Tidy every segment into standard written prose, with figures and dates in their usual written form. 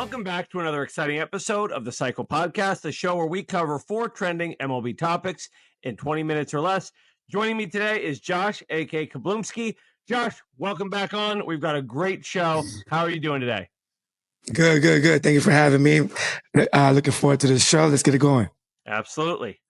Welcome back to another exciting episode of the Cycle Podcast, the show where we cover 4 trending MLB topics in 20 minutes or less. Joining me today is Josh, a.k.a. Kablumski. Josh, welcome back on. We've got a great show. How are you doing today? Good. Thank you for having me. Looking forward to this show. Let's get it going. Absolutely.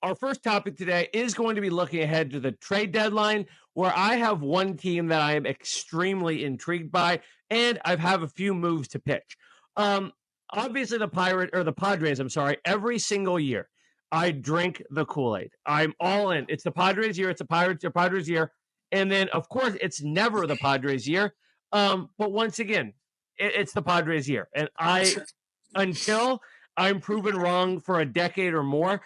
Our first topic today is going to be looking ahead to the trade deadline, where I have one team that I am extremely intrigued by, and I have a few moves to pitch. Obviously the Padres, every single year I drink the Kool-Aid. I'm all in. It's the Padres year. It's the Padres year. And then of course it's never the Padres year. But once again, it's the Padres year. And until I'm proven wrong for a decade or more,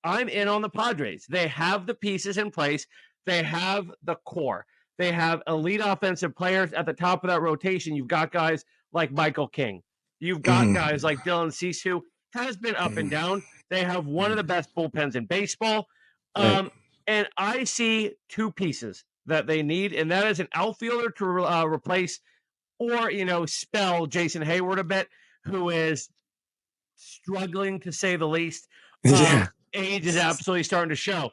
I'm in on the Padres. They have the pieces in place. They have the core. They have elite offensive players at the top of that rotation. You've got guys like Michael King. You've got guys like Dylan Cease, who has been up and down. They have one of the best bullpens in baseball. And I see 2 pieces that they need, and that is an outfielder to replace or, spell Jason Hayward a bit, who is struggling to say the least. Age is absolutely starting to show.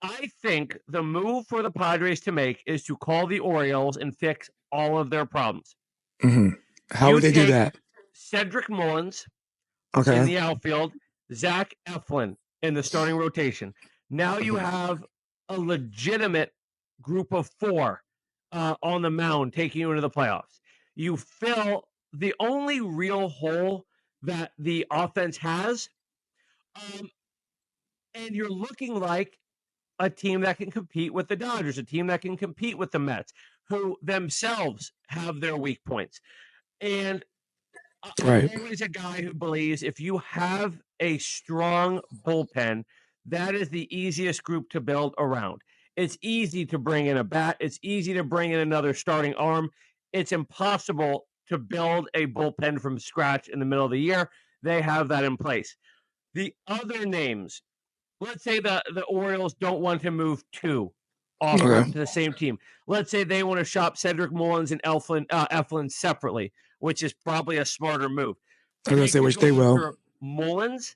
I think the move for the Padres to make is to call the Orioles and fix all of their problems. How would they do that? Cedric Mullins in the outfield, Zach Eflin in the starting rotation. Now you have a legitimate group of 4 on the mound taking you into the playoffs. You fill the only real hole that the offense has, and you're looking like a team that can compete with the Dodgers, a team that can compete with the Mets, who themselves have their weak points. And I'm always a guy who believes if you have a strong bullpen, that is the easiest group to build around. It's easy to bring in a bat. It's easy to bring in another starting arm. It's impossible to build a bullpen from scratch in the middle of the year. They have that in place. The other names, let's say the Orioles don't want to move 2 to the same team. Let's say they want to shop Cedric Mullins and Eflin separately, which is probably a smarter move. I was going to say, which they will. Mullins,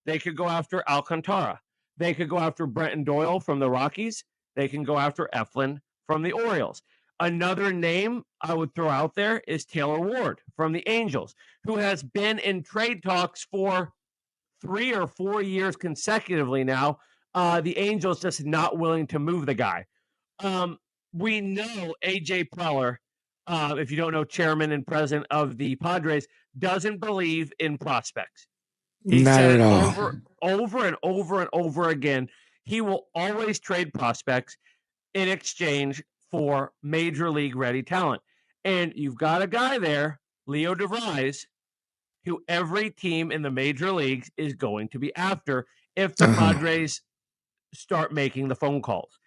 they could go after Alcantara. They could go after Brenton Doyle from the Rockies. They can go after Eflin from the Orioles. Another name I would throw out there is Taylor Ward from the Angels, who has been in trade talks for 3 or 4 years consecutively now. The Angels just not willing to move the guy. We know AJ Preller, if you don't know, chairman and president of the Padres, doesn't believe in prospects. He Not said at all. over and over again, he will always trade prospects in exchange for major league ready talent. And you've got a guy there, Leo DeVries, who every team in the major leagues is going to be after if the Padres start making the phone calls.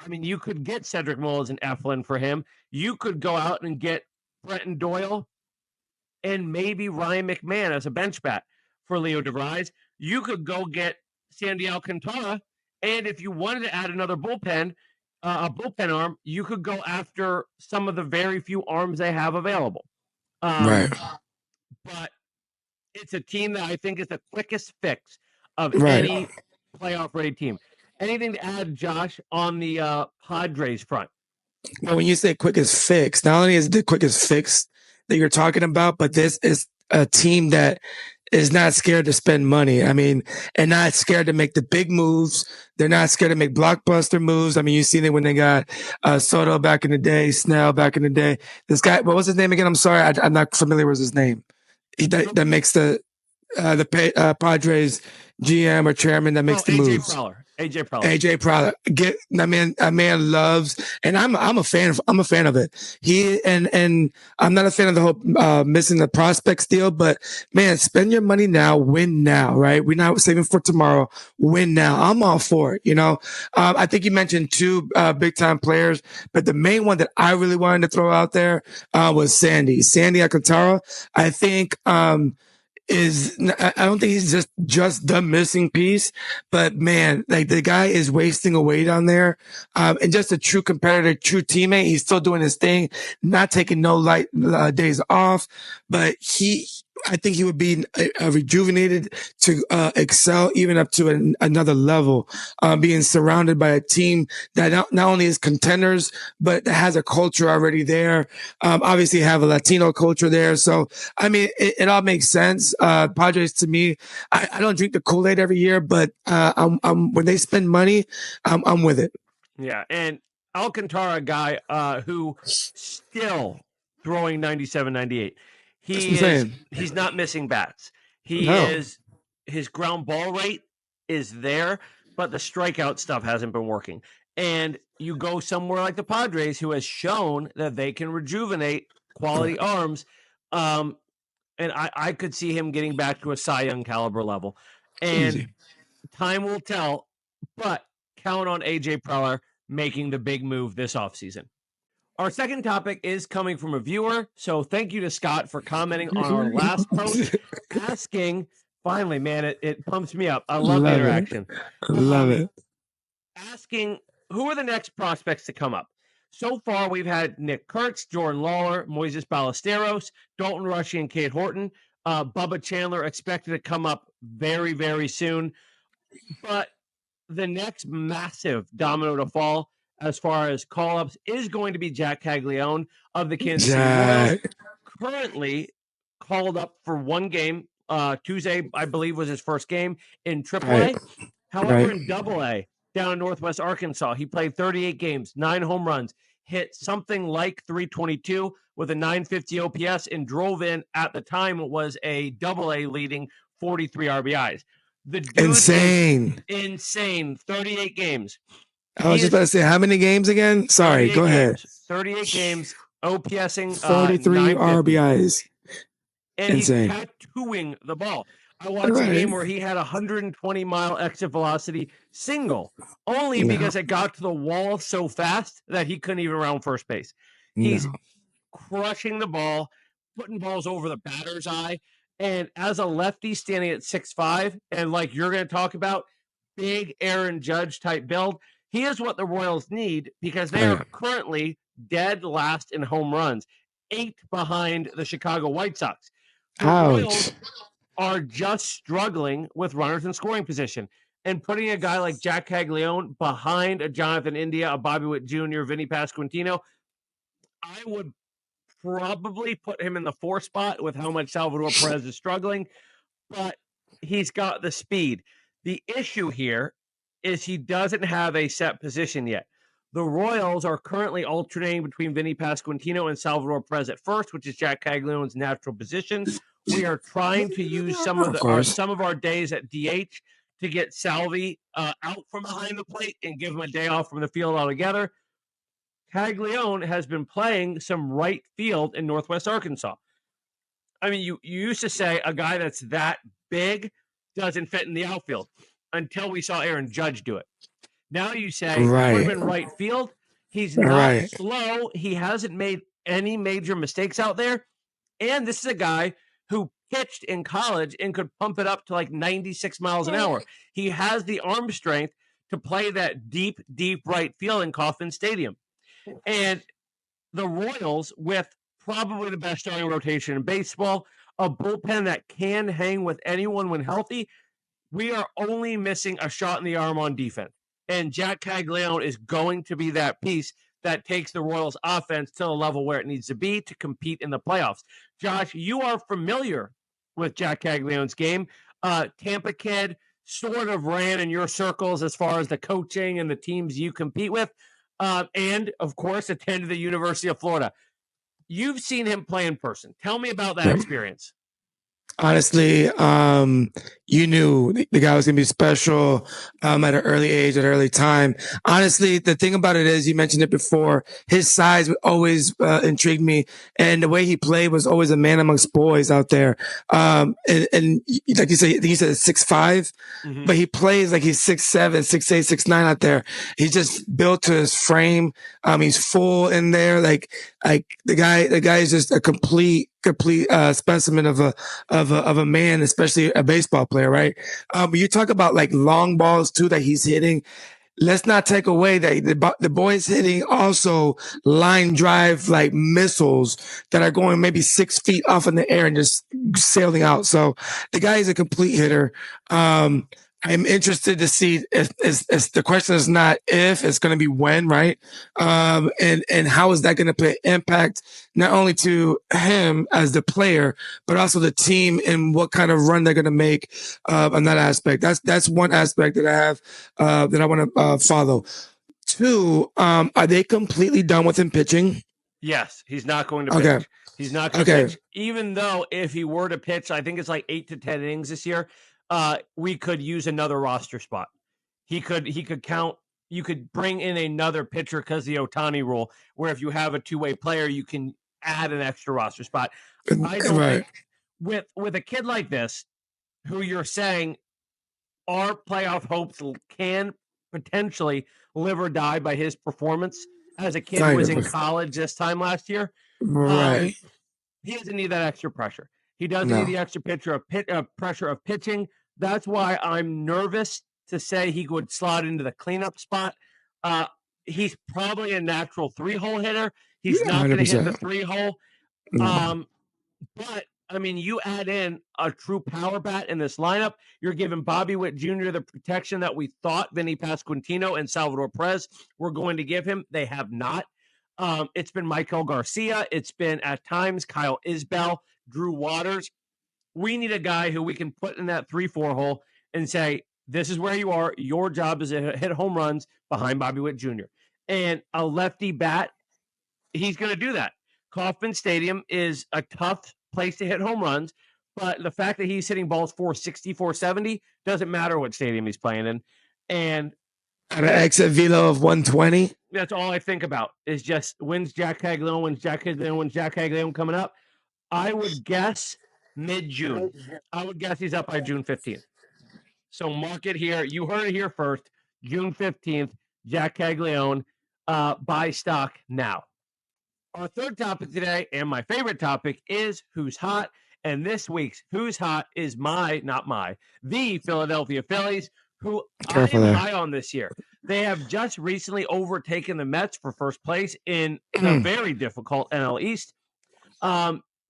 You could get Cedric Mullins and Eflin for him. You could go out and get Brenton Doyle and maybe Ryan McMahon as a bench bat for Leo DeVries. You could go get Sandy Alcantara, and if you wanted to add another bullpen, a bullpen arm, you could go after some of the very few arms they have available. But it's a team that I think is the quickest fix of any playoff-ready team. Anything to add, Josh, on the Padres front? Well, when you say quickest fix, not only is it the quickest fix that you're talking about, but this is a team that is not scared to spend money. And not scared to make the big moves. They're not scared to make blockbuster moves. You seen it when they got Soto back in the day, Snell back in the day. This guy, what was his name again? I'm sorry, I'm not familiar with his name. That makes the Padres GM or chairman that makes the moves. AJ Preller. A man loves, and I'm a fan of it. He and I'm not a fan of the whole missing the prospects deal, but man, spend your money now, win now, right? We're not saving for tomorrow. Win now. I'm all for it. I think you mentioned 2 big time players, but the main one that I really wanted to throw out there was Sandy Alcantara. I think I don't think he's just the missing piece, but man, like the guy is wasting away down there. And just a true competitor, true teammate. He's still doing his thing, not taking no light days off, but I think he would be rejuvenated to excel even up to another level, being surrounded by a team that not only is contenders, but that has a culture already there. Obviously have a Latino culture there. So, I mean, it all makes sense. Padres to me, I don't drink the Kool-Aid every year, but when they spend money, I'm with it. Yeah. And Alcantara, guy who still throwing 97, 98. He's not missing bats. His ground ball rate is there, but the strikeout stuff hasn't been working. And you go somewhere like the Padres, who has shown that they can rejuvenate quality arms. And I could see him getting back to a Cy Young caliber level. And time will tell, but count on AJ Preller making the big move this offseason. Our second topic is coming from a viewer, so thank you to Scott for commenting on our last post, asking, finally, man, it pumps me up. I love the interaction. Love it. Asking, who are the next prospects to come up? So far, we've had Nick Kurtz, Jordan Lawler, Moises Ballesteros, Dalton Rushing, and Cade Horton. Bubba Chandler expected to come up very, very soon. But the next massive domino to fall as far as call-ups is going to be Jack Caglione of the Kansas City Royals. Currently called up for one game. Tuesday, I believe, was his first game in AAA. However, in AA, down in Northwest Arkansas, he played 38 games, 9 home runs, hit something like 322 with a 950 OPS, and drove in, at the time, it was a AA leading 43 RBIs. The dude insane. 38 games. I was just about to say, how many games again? Sorry, go ahead. 38 games, OPSing 33 RBIs. And insane. He's tattooing the ball. I watched a game where he had 120-mile exit velocity single, only because it got to the wall so fast that he couldn't even round first base. He's crushing the ball, putting balls over the batter's eye. And as a lefty standing at 6'5", and like you're going to talk about, big Aaron Judge type build, he is what the Royals need, because they are currently dead last in home runs, 8 behind the Chicago White Sox. The Royals are just struggling with runners in scoring position, and putting a guy like Jack Caglione behind a Jonathan India, a Bobby Witt Jr., Vinny Pasquantino, I would probably put him in the 4 spot with how much Salvador Perez is struggling, but he's got the speed. The issue here is he doesn't have a set position yet. The Royals are currently alternating between Vinny Pasquantino and Salvador Perez at first, which is Jack Caglione's natural position. We are trying to use some of our days at DH to get Salvi out from behind the plate and give him a day off from the field altogether. Caglione has been playing some right field in Northwest Arkansas. I mean, you used to say a guy that's that big doesn't fit in the outfield until we saw Aaron Judge do it. Now you say put him in right field. He's not slow. He hasn't made any major mistakes out there. And this is a guy who pitched in college and could pump it up to like 96 miles an hour. He has the arm strength to play that deep, deep right field in Kauffman Stadium. And the Royals, with probably the best starting rotation in baseball, a bullpen that can hang with anyone when healthy, we are only missing a shot in the arm on defense. And Jack Caglione is going to be that piece that takes the Royals offense to the level where it needs to be to compete in the playoffs. Josh, you are familiar with Jack Caglione's game. Tampa kid, sort of ran in your circles as far as the coaching and the teams you compete with. And, of course, attended the University of Florida. You've seen him play in person. Tell me about that experience. Honestly, you knew the guy was going to be special at an early age, at an early time. Honestly, the thing about it is, you mentioned it before, his size always intrigued me. And the way he played was always a man amongst boys out there. And like you said, I think you said 6'5", but he plays like he's 6'7", 6'8", 6'9" out there. He's just built to his frame. He's full in there. Like the guy is just a complete specimen of a man, especially a baseball player, right? You talk about like long balls too that he's hitting. Let's not take away that the boy's hitting also line drive like missiles that are going maybe 6 feet off in the air and just sailing out. So the guy is a complete hitter. I'm interested to see if the question is not if, it's going to be when, right? And how is that going to put impact not only to him as the player, but also the team and what kind of run they're going to make on that aspect. That's one aspect that I have that I want to follow. Two, are they completely done with him pitching? Yes, he's not going to pitch. Okay. He's not going to pitch. Even though if he were to pitch, I think it's like 8 to 10 innings this year. We could use another roster spot. He could count. You could bring in another pitcher because the Ohtani rule, where if you have a two-way player, you can add an extra roster spot. I don't think with a kid like this, who you're saying our playoff hopes can potentially live or die by his performance as a kid who was in college this time last year. Right. He doesn't need that extra pressure. He doesn't need the extra pressure of pitching. That's why I'm nervous to say he would slot into the cleanup spot. He's probably a natural 3-hole hitter. He's not going to hit the 3-hole. But, I mean, you add in a true power bat in this lineup, you're giving Bobby Witt Jr. the protection that we thought Vinny Pasquantino and Salvador Perez were going to give him. They have not. It's been Michael Garcia. It's been, at times, Kyle Isbell, Drew Waters. We need a guy who we can put in that 3-4 hole and say, this is where you are. Your job is to hit home runs behind Bobby Witt Jr. And a lefty bat, he's going to do that. Kauffman Stadium is a tough place to hit home runs, but the fact that he's hitting balls 460, 470 doesn't matter what stadium he's playing in. And at an exit velo of 120. That's all I think about is just when's Jack Caglione coming up. I would guess mid-June. I would guess he's up by June 15th. So mark it here. You heard it here first. June 15th, Jack Caglione. Buy stock now. Our third topic today, and my favorite topic, is Who's Hot. And this week's Who's Hot is the Philadelphia Phillies, who I'm high on this year. They have just recently overtaken the Mets for first place in the very difficult NL East.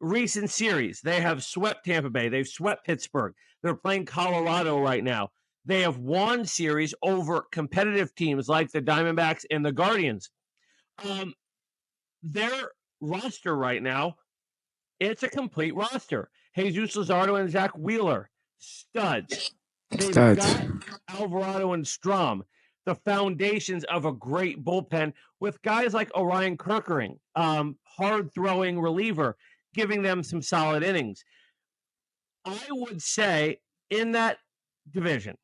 Recent series, they have swept Tampa Bay. They've swept Pittsburgh. They're playing Colorado right now. They have won series over competitive teams like the Diamondbacks and the Guardians. Their roster right now, it's a complete roster. Jesus Luzardo and Zach Wheeler, studs. They've got Alvarado and Strom, the foundations of a great bullpen with guys like Orion Kerkering, hard-throwing reliever, giving them some solid innings. I would say in that division,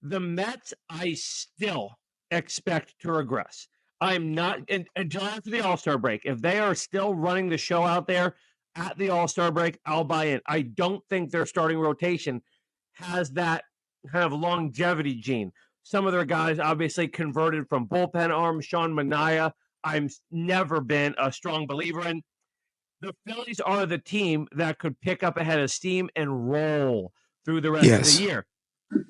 the Mets, I still expect to regress. I'm not until after the All-Star break. If they are still running the show out there at the All-Star break, I'll buy in. I don't think their starting rotation has that kind of longevity gene. Some of their guys obviously converted from bullpen arms. Sean Manaea, I've never been a strong believer in. The Phillies are the team that could pick up a head of steam and roll through the rest of the year.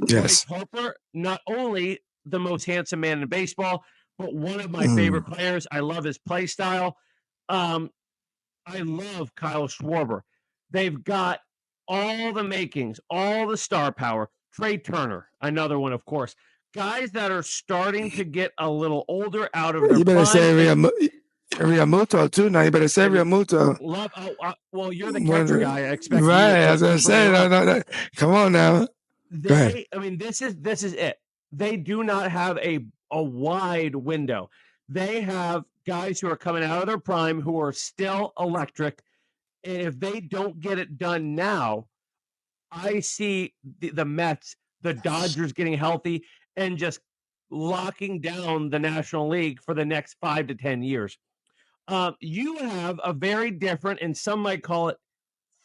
Yes. Bryce Harper, not only the most handsome man in baseball, but one of my favorite players. I love his play style. I love Kyle Schwarber. They've got all the makings, all the star power. Trey Turner, another one, of course. Guys that are starting to get a little older out of their prime. You better say Realmuto too. Now you better say Realmuto. Well, you're the catcher guy. I expect. Right, I was gonna say no. Come on now. Go ahead. I mean, this is it. They do not have a wide window. They have guys who are coming out of their prime who are still electric, and if they don't get it done now, I see the Mets, the Dodgers getting healthy and just locking down the National League for the next 5 to 10 years. You have a very different, and some might call it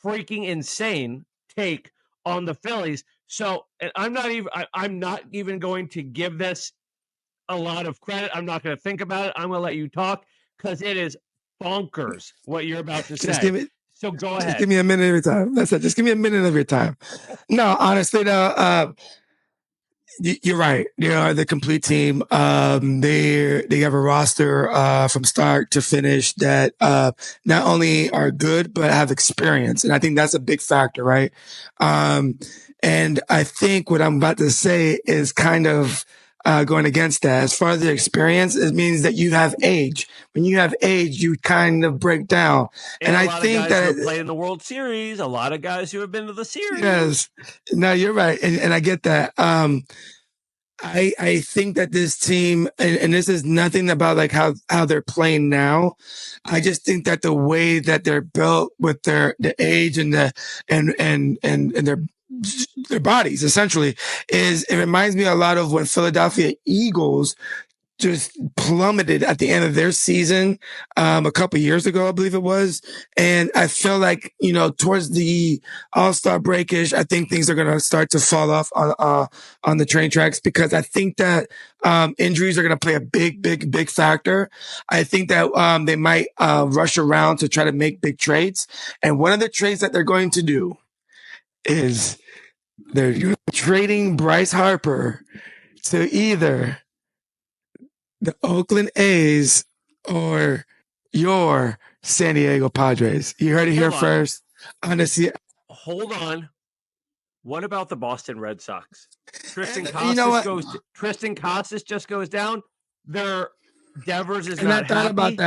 freaking insane, take on the Phillies. So I'm not even going to give this a lot of credit. I'm not going to think about it. I'm going to let you talk because it is bonkers what you're about to say. So go ahead. Just give me a minute of your time. That's it. Just give me a minute of your time. No, honestly, though, you're right. They are the complete team. They have a roster from start to finish that not only are good but have experience, and I think that's a big factor, right? And I think what I'm about to say is kind of going against that. As far as the experience, it means that you have age. When you have age, you kind of break down. And I think that who played in the World Series, a lot of guys who have been to the series. Yes, no, you're right, and I get that. I think that this team, and this is nothing about like how they're playing now. I just think that the way that they're built with the age and their bodies essentially it reminds me a lot of when Philadelphia Eagles just plummeted at the end of their season a couple years ago, I believe it was. And I feel like, towards the All-Star breakish, I think things are going to start to fall off on the train tracks because I think that injuries are going to play a big factor. I think that they might rush around to try to make big trades. And one of the trades that they're going to do is they're trading Bryce Harper to either the Oakland A's or your San Diego Padres. You heard it here first. Honestly, hold on. What about the Boston Red Sox? Tristan Casas just goes down. Their Devers is not happy.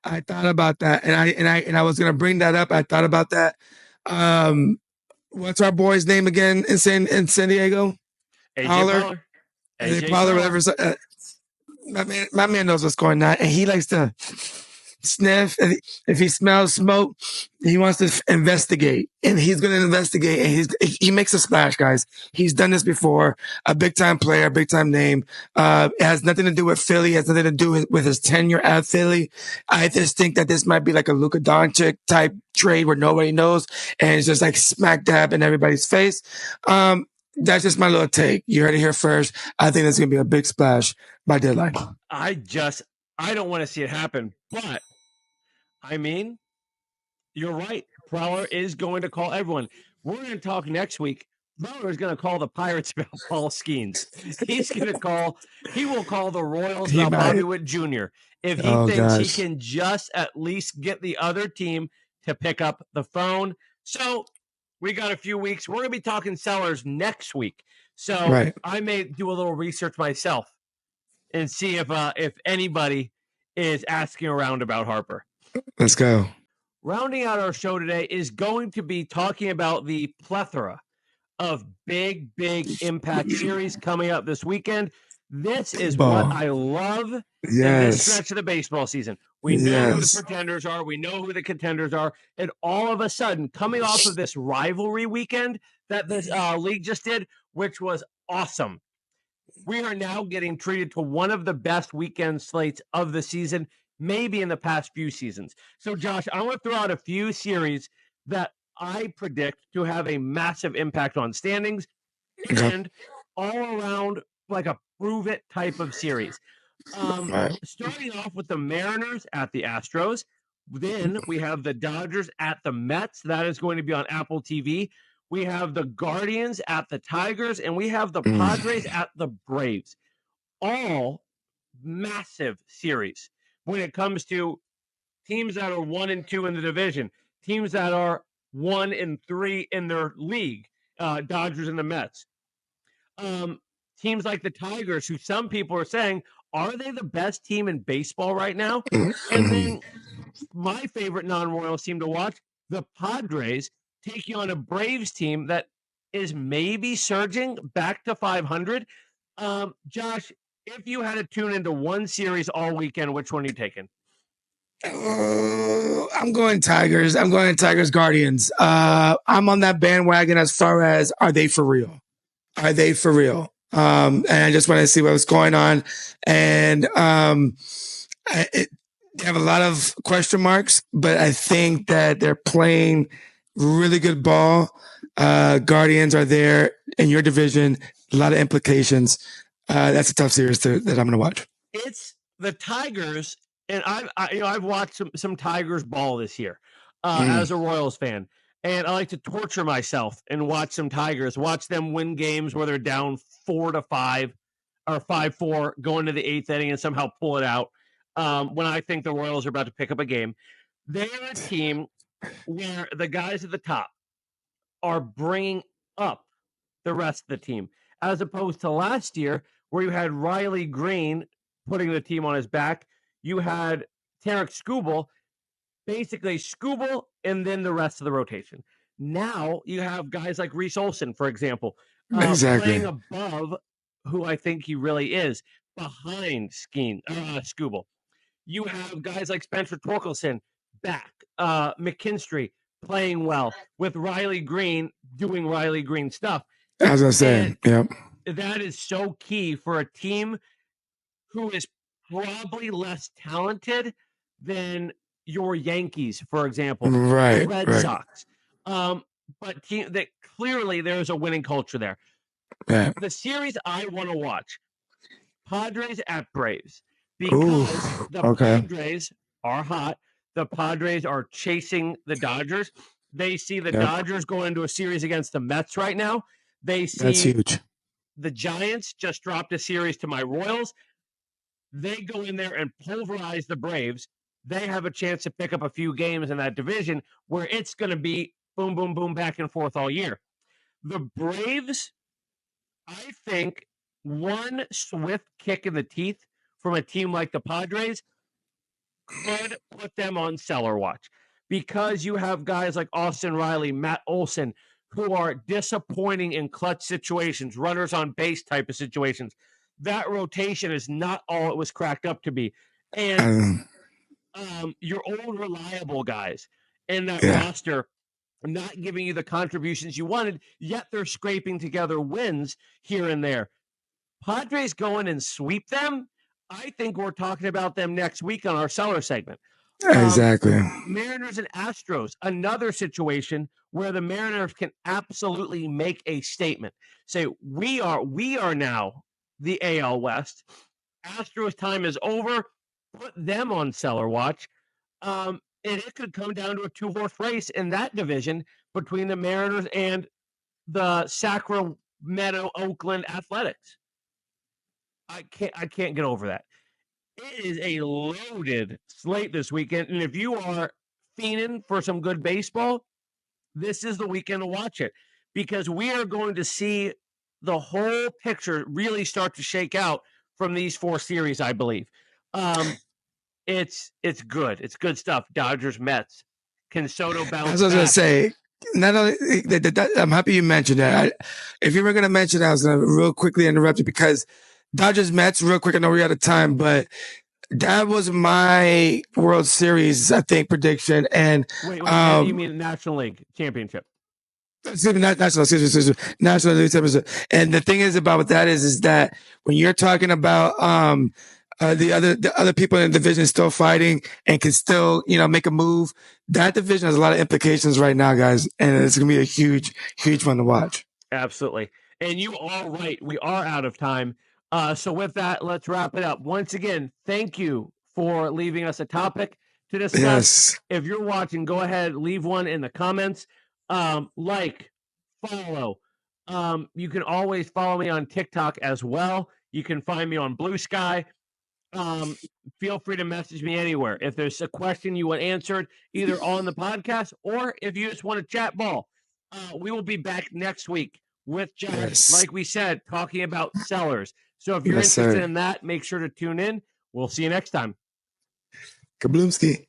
I thought about that, and I was gonna bring that up. I thought about that. What's our boy's name again in San Diego? AJ Pollard, whatever. My man knows what's going on, and he likes to sniff. If he smells smoke, he wants to investigate, and he's going to investigate. And he makes a splash, guys. He's done this before. A big time player, big time name. It has nothing to do with Philly. It has nothing to do with his tenure at Philly. I just think that this might be like a Luka Doncic type trade where nobody knows, and it's just like smack dab in everybody's face. That's just my little take. You heard it here first. I think there's going to be a big splash by deadline. I don't want to see it happen, but I mean, you're right. Preller is going to call everyone. We're going to talk next week. Preller is going to call the Pirates about Paul Skeens. He will call the Royals about Bobby Witt Jr. if he thinks he can just at least get the other team to pick up the phone. So we got a few weeks. We're going to be talking sellers next week. So I may do a little research myself and see if anybody is asking around about Harper. Let's go. Rounding out our show today is going to be talking about the plethora of big impact series coming up this weekend. This is what I love in this stretch of the baseball season. We know who the pretenders are. We know who the contenders are. And all of a sudden, coming off of this rivalry weekend that this league just did, which was awesome, we are now getting treated to one of the best weekend slates of the season, maybe in the past few seasons. So, Josh, I want to throw out a few series that I predict to have a massive impact on standings and all around like a prove it type of series. Starting off with the Mariners at the Astros. Then we have the Dodgers at the Mets. That is going to be on Apple TV. We have the Guardians at the Tigers, and we have the Padres at the Braves. All massive series when it comes to teams that are 1 and 2 in the division, teams that are 1 and 3 in their league, Dodgers and the Mets. Teams like the Tigers, who some people are saying, are they the best team in baseball right now? And then my favorite non-Royals team to watch, the Padres, taking on a Braves team that is maybe surging back to 500. Josh, if you had to tune into one series all weekend, which one are you taking? I'm going Tigers. I'm going Tigers Guardians. I'm on that bandwagon as far as are they for real? Are they for real? And I just want to see what's going on. And they have a lot of question marks, but I think that they're playing really good ball. Guardians are there in your division. A lot of implications. That's a tough series that I'm going to watch. It's the Tigers, and I've watched some Tigers ball this year as a Royals fan, and I like to torture myself and watch some Tigers, watch them win games where they're down 4-5 or 5-4, go into the eighth inning and somehow pull it out. When I think the Royals are about to pick up a game, they're a team where the guys at the top are bringing up the rest of the team, as opposed to last year where you had Riley Green putting the team on his back. You had Tarek Skubal, basically Skubal, and then the rest of the rotation. Now you have guys like Reese Olson, for example, Exactly. playing above who I think he really is, behind Skubal. You have guys like Spencer Torkelson back, McKinstry playing well, with Riley Green doing Riley Green stuff. As I said, yep. That is so key for a team who is probably less talented than your Yankees, for example, Right. Red Right. Sox. But that clearly there's a winning culture there. Yeah. The series I want to watch, Padres at Braves, because Padres are hot. The Padres are chasing the Dodgers. They see the Dodgers go into a series against the Mets right now. That's huge. The Giants just dropped a series to my Royals. They go in there and pulverize the Braves. They have a chance to pick up a few games in that division where it's going to be boom, boom, boom, back and forth all year. The Braves, I think, one swift kick in the teeth from a team like the Padres could put them on seller watch, because you have guys like Austin Riley, Matt Olson, who are disappointing in clutch situations, runners on base type of situations. That rotation is not all it was cracked up to be. And your old reliable guys in that roster not giving you the contributions you wanted, yet they're scraping together wins here and there. Padres go in and sweep them. I think we're talking about them next week on our seller segment. Exactly. Mariners and Astros, another situation where the Mariners can absolutely make a statement. Say, we are now the AL West. Astros time is over. Put them on seller watch. And it could come down to a 2-horse race in that division between the Mariners and the Sacramento Oakland Athletics. I can't get over that. It is a loaded slate this weekend, and if you are fiending for some good baseball, this is the weekend to watch it, because we are going to see the whole picture really start to shake out from these 4 series, I believe. It's good. It's good stuff. Dodgers, Mets. Can Soto bounce back? I was going to say, not only I'm happy you mentioned that. If you were going to mention that, I was going to real quickly interrupt you, because Dodgers, Mets, real quick. I know we're out of time, but that was my World Series, I think, prediction. And wait, you mean National League Championship? National League Championship. And the thing is about that is that when you're talking about the other people in the division still fighting and can still, make a move, that division has a lot of implications right now, guys. And it's going to be a huge, huge one to watch. Absolutely. And you are right. We are out of time. So with that, let's wrap it up. Once again, thank you for leaving us a topic to discuss. Yes. If you're watching, go ahead, leave one in the comments. Like, follow. You can always follow me on TikTok as well. You can find me on Blue Sky. Feel free to message me anywhere. If there's a question you want answered, either on the podcast or if you just want to chat ball, we will be back next week with Josh, like we said, talking about sellers. So if you're interested in that, make sure to tune in. We'll see you next time. Kablumski.